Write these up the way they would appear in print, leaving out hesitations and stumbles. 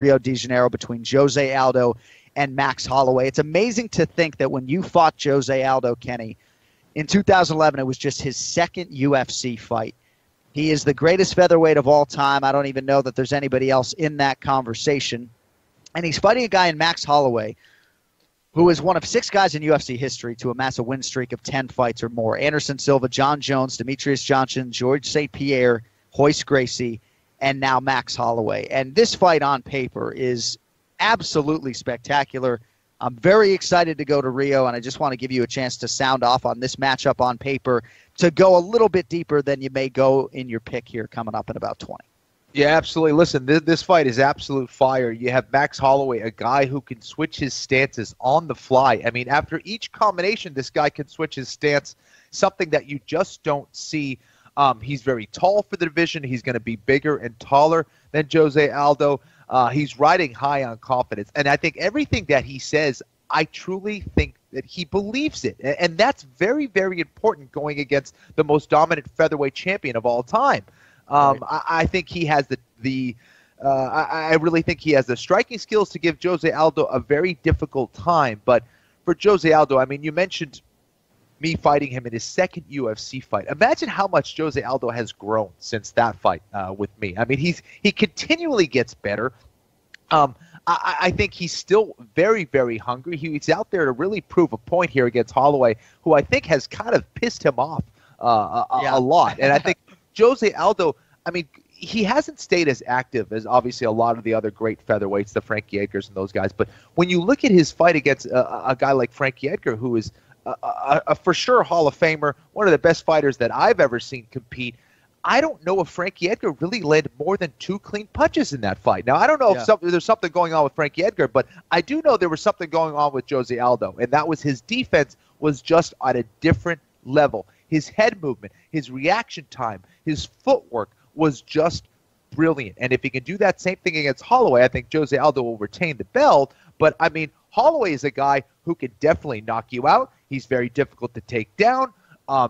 Rio de Janeiro between Jose Aldo and Max Holloway. It's amazing to think that when you fought Jose Aldo, Kenny, in 2011, it was just his second UFC fight. He is the greatest featherweight of all time. I don't even know that there's anybody else in that conversation. And he's fighting a guy in Max Holloway, who is one of 6 guys in UFC history to amass a win streak of 10 fights or more. Anderson Silva, John Jones, Demetrius Johnson, George St. Pierre, Royce Gracie, and now Max Holloway. And this fight on paper is absolutely spectacular. I'm very excited to go to Rio, and I just want to give you a chance to sound off on this matchup on paper to go a little bit deeper than you may go in your pick here coming up in about 20. Yeah, absolutely. Listen, this fight is absolute fire. You have Max Holloway, a guy who can switch his stances on the fly. I mean, after each combination, this guy can switch his stance, something that you just don't see. He's very tall for the division. He's going to be bigger and taller than Jose Aldo. He's riding high on confidence. And I think everything that he says, I truly think that he believes it. And that's very, very important going against the most dominant featherweight champion of all time. Right. I think he has I really think he has the striking skills to give Jose Aldo a very difficult time. But for Jose Aldo, I mean, you mentioned me fighting him in his second UFC fight. Imagine how much Jose Aldo has grown since that fight with me. I mean, he continually gets better. I think he's still very, very hungry. He's out there to really prove a point here against Holloway, who I think has kind of pissed him off a lot. And I think Jose Aldo, I mean, he hasn't stayed as active as obviously a lot of the other great featherweights, the Frankie Edgars and those guys. But when you look at his fight against a guy like Frankie Edgar, who is a for sure Hall of Famer, one of the best fighters that I've ever seen compete, I don't know if Frankie Edgar really landed more than 2 clean punches in that fight. Now, I don't know if there's something going on with Frankie Edgar, but I do know there was something going on with Jose Aldo, and that was his defense was just at a different level. His head movement, his reaction time, his footwork was just brilliant. And if he can do that same thing against Holloway, I think Jose Aldo will retain the belt. But, I mean, Holloway is a guy who can definitely knock you out. He's very difficult to take down.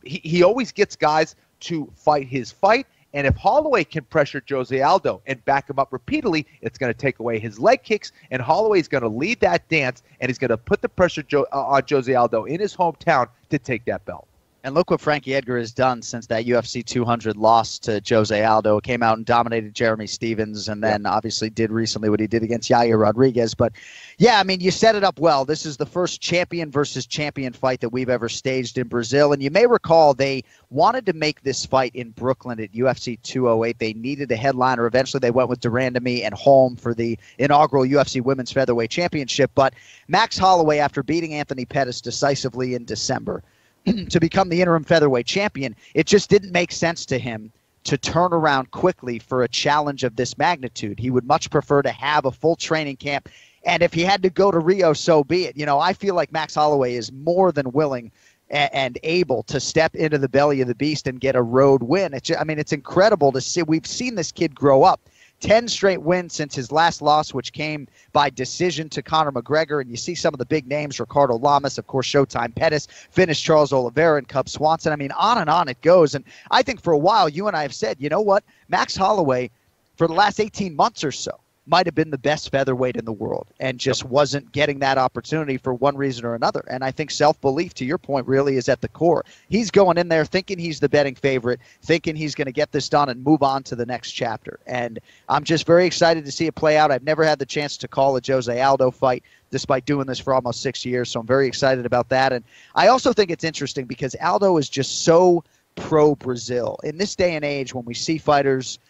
He always gets guys to fight his fight. And if Holloway can pressure Jose Aldo and back him up repeatedly, it's going to take away his leg kicks, and Holloway is going to lead that dance, and he's going to put the pressure on Jose Aldo in his hometown to take that belt. And look what Frankie Edgar has done since that UFC 200 loss to Jose Aldo. Came out and dominated Jeremy Stevens, and then obviously did recently what he did against Yair Rodriguez. But, yeah, I mean, you set it up well. This is the first champion versus champion fight that we've ever staged in Brazil. And you may recall they wanted to make this fight in Brooklyn at UFC 208. They needed a headliner. Eventually they went with Durandamy and Holm for the inaugural UFC Women's Featherweight Championship. But Max Holloway, after beating Anthony Pettis decisively in December, to become the interim featherweight champion, it just didn't make sense to him to turn around quickly for a challenge of this magnitude. He would much prefer to have a full training camp, and if he had to go to Rio, so be it. You know, I feel like Max Holloway is more than willing and able to step into the belly of the beast and get a road win. It's incredible to see. We've seen this kid grow up. 10 straight wins since his last loss, which came by decision to Conor McGregor. And you see some of the big names, Ricardo Lamas, of course, Showtime Pettis, finished Charles Oliveira and Cub Swanson. I mean, on and on it goes. And I think for a while, you and I have said, you know what? Max Holloway, for the last 18 months or so, might have been the best featherweight in the world and just wasn't getting that opportunity for one reason or another. And I think self-belief, to your point, really is at the core. He's going in there thinking he's the betting favorite, thinking he's going to get this done and move on to the next chapter. And I'm just very excited to see it play out. I've never had the chance to call a Jose Aldo fight despite doing this for almost 6 years, so I'm very excited about that. And I also think it's interesting because Aldo is just so pro-Brazil. In this day and age, when we see fighters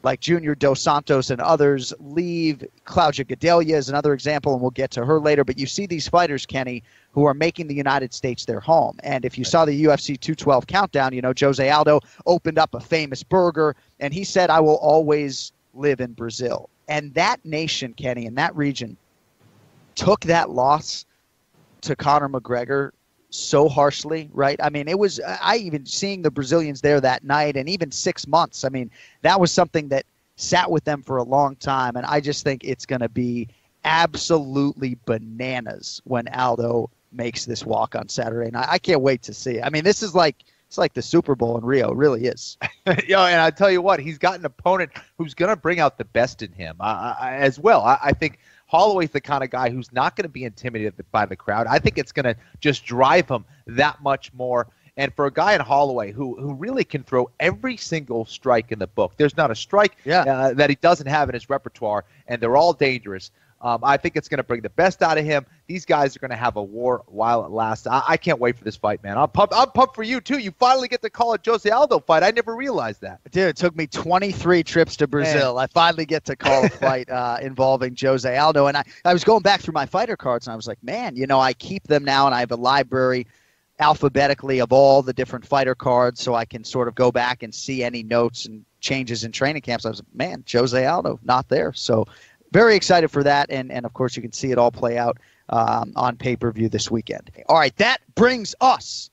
like Junior Dos Santos and others leave, Claudia Gadelha is another example, and we'll get to her later. But you see these fighters, Kenny, who are making the United States their home. And if you saw the UFC 212 countdown, you know, Jose Aldo opened up a famous burger, and he said, I will always live in Brazil. And that nation, Kenny, and that region took that loss to Conor McGregor so harshly, right? I mean, it was, I even seeing the Brazilians there that night and even 6 months, I mean, that was something that sat with them for a long time. And I just think it's going to be absolutely bananas when Aldo makes this walk on Saturday night. I can't wait to see it. I mean, this is like it's like the Super Bowl in Rio. It really is. And I tell you what, he's got an opponent who's going to bring out the best in him as well. I think Holloway's the kind of guy who's not going to be intimidated by the crowd. I think it's going to just drive him that much more. And for a guy in Holloway who really can throw every single strike in the book, there's not a strike that he doesn't have in his repertoire, and they're all dangerous. I think it's going to bring the best out of him. These guys are going to have a war while it lasts. I can't wait for this fight, man. I'm pumped for you, too. You finally get to call a Jose Aldo fight. I never realized that. Dude, it took me 23 trips to Brazil. Man. I finally get to call a fight involving Jose Aldo. And I was going back through my fighter cards, and I was like, man, I keep them now, and I have a library alphabetically of all the different fighter cards so I can sort of go back and see any notes and changes in training camps. I was like, man, Jose Aldo, not there. So very excited for that, and of course you can see it all play out on pay-per-view this weekend. All right, that brings us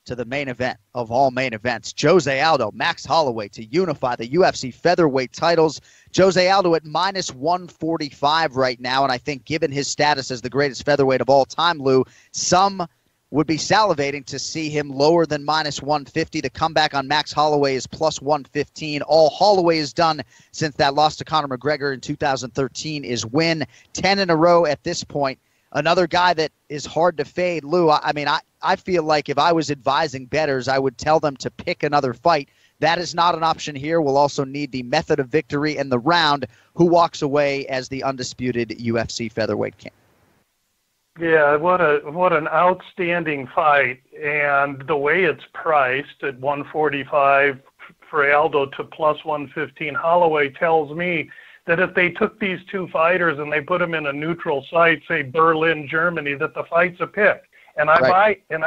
to the main event of all main events. Jose Aldo, Max Holloway to unify the UFC featherweight titles. Jose Aldo at minus 145 right now, and I think given his status as the greatest featherweight of all time, Lou, some would be salivating to see him lower than minus 150. The comeback on Max Holloway is plus 115. All Holloway has done since that loss to Conor McGregor in 2013 is win 10 in a row at this point. Another guy that is hard to fade, Lou. I feel like if I was advising bettors, I would tell them to pick another fight. That is not an option here. We'll also need the method of victory and the round. Who walks away as the undisputed UFC featherweight king? Yeah, what an outstanding fight, and the way it's priced at 145 for Aldo to plus 115, Holloway tells me that if they took these two fighters and they put them in a neutral site, say Berlin, Germany, that the fight's a pick, and I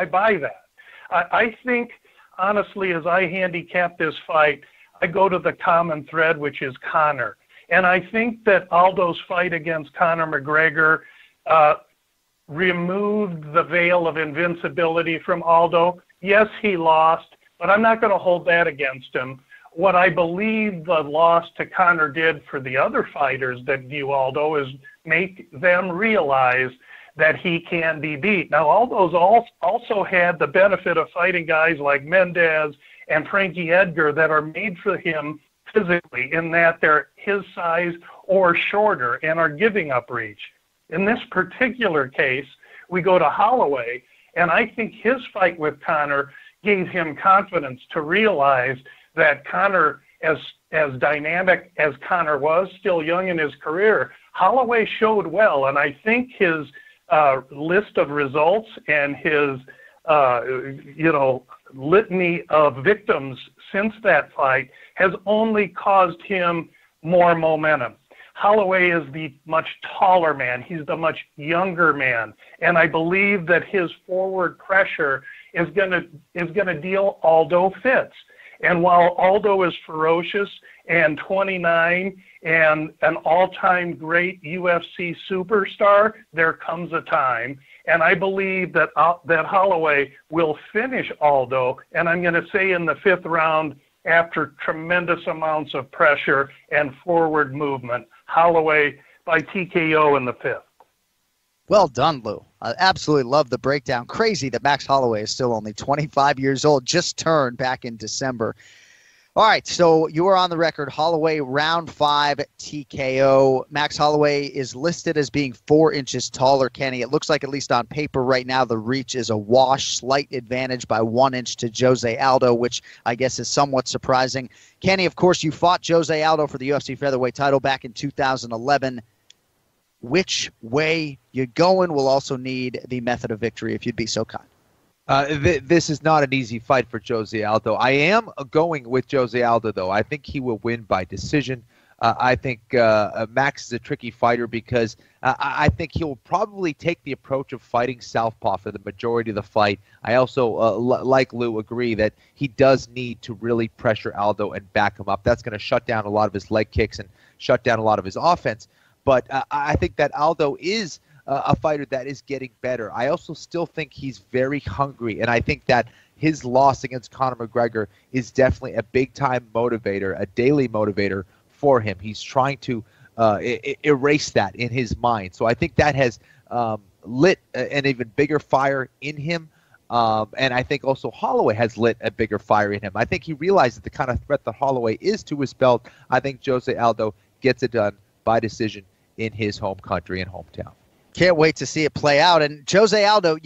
buy that. I think honestly, as I handicap this fight, I go to the common thread, which is Conor, and I think that Aldo's fight against Conor McGregor removed the veil of invincibility from Aldo. Yes, he lost, but I'm not going to hold that against him. What I believe the loss to Conor did for the other fighters that view Aldo is make them realize that he can be beat. Now, Aldo's also had the benefit of fighting guys like Mendez and Frankie Edgar that are made for him physically in that they're his size or shorter and are giving up reach. In this particular case, we go to Holloway, and I think his fight with Conor gave him confidence to realize that Conor, as dynamic as Conor was, still young in his career, Holloway showed well, and I think his list of results and his litany of victims since that fight has only caused him more momentum. Holloway is the much taller man. He's the much younger man. And I believe that his forward pressure is gonna deal Aldo fits. And while Aldo is ferocious and 29 and an all-time great UFC superstar, there comes a time. And I believe that Holloway will finish Aldo, and I'm going to say in the fifth round, after tremendous amounts of pressure and forward movement, Holloway by TKO in the fifth. Well done, Lou. I absolutely love the breakdown. Crazy that Max Holloway is still only 25 years old, just turned back in December. All right, so you are on the record. Holloway, round 5 TKO. Max Holloway is listed as being 4 inches taller, Kenny. It looks like, at least on paper right now, the reach is a wash, slight advantage by 1 inch to Jose Aldo, which I guess is somewhat surprising. Kenny, of course, you fought Jose Aldo for the UFC featherweight title back in 2011. Which way you going? We'll also need the method of victory, if you'd be so kind. This is not an easy fight for Jose Aldo. I am going with Jose Aldo, though. I think he will win by decision. I think Max is a tricky fighter because I think he'll probably take the approach of fighting southpaw for the majority of the fight. I also, like Lou, agree that he does need to really pressure Aldo and back him up. That's going to shut down a lot of his leg kicks and shut down a lot of his offense. But I think that Aldo is a fighter that is getting better. I also still think he's very hungry, and I think that his loss against Conor McGregor is definitely a big-time motivator, a daily motivator for him. He's trying to erase that in his mind. So I think that has lit an even bigger fire in him. And I think also Holloway has lit a bigger fire in him. I think he realizes the kind of threat that Holloway is to his belt. I think Jose Aldo gets it done by decision in his home country and hometown. Can't wait to see it play out. And Jose Aldo,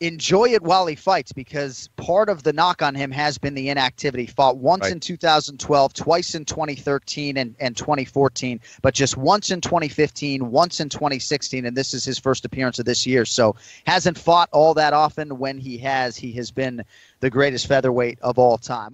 enjoy it while he fights, because part of the knock on him has been the inactivity. Fought once in 2012, twice in 2013 and 2014, but just once in 2015, once in 2016, and this is his first appearance of this year. So hasn't fought all that often. When he has been the greatest featherweight of all time.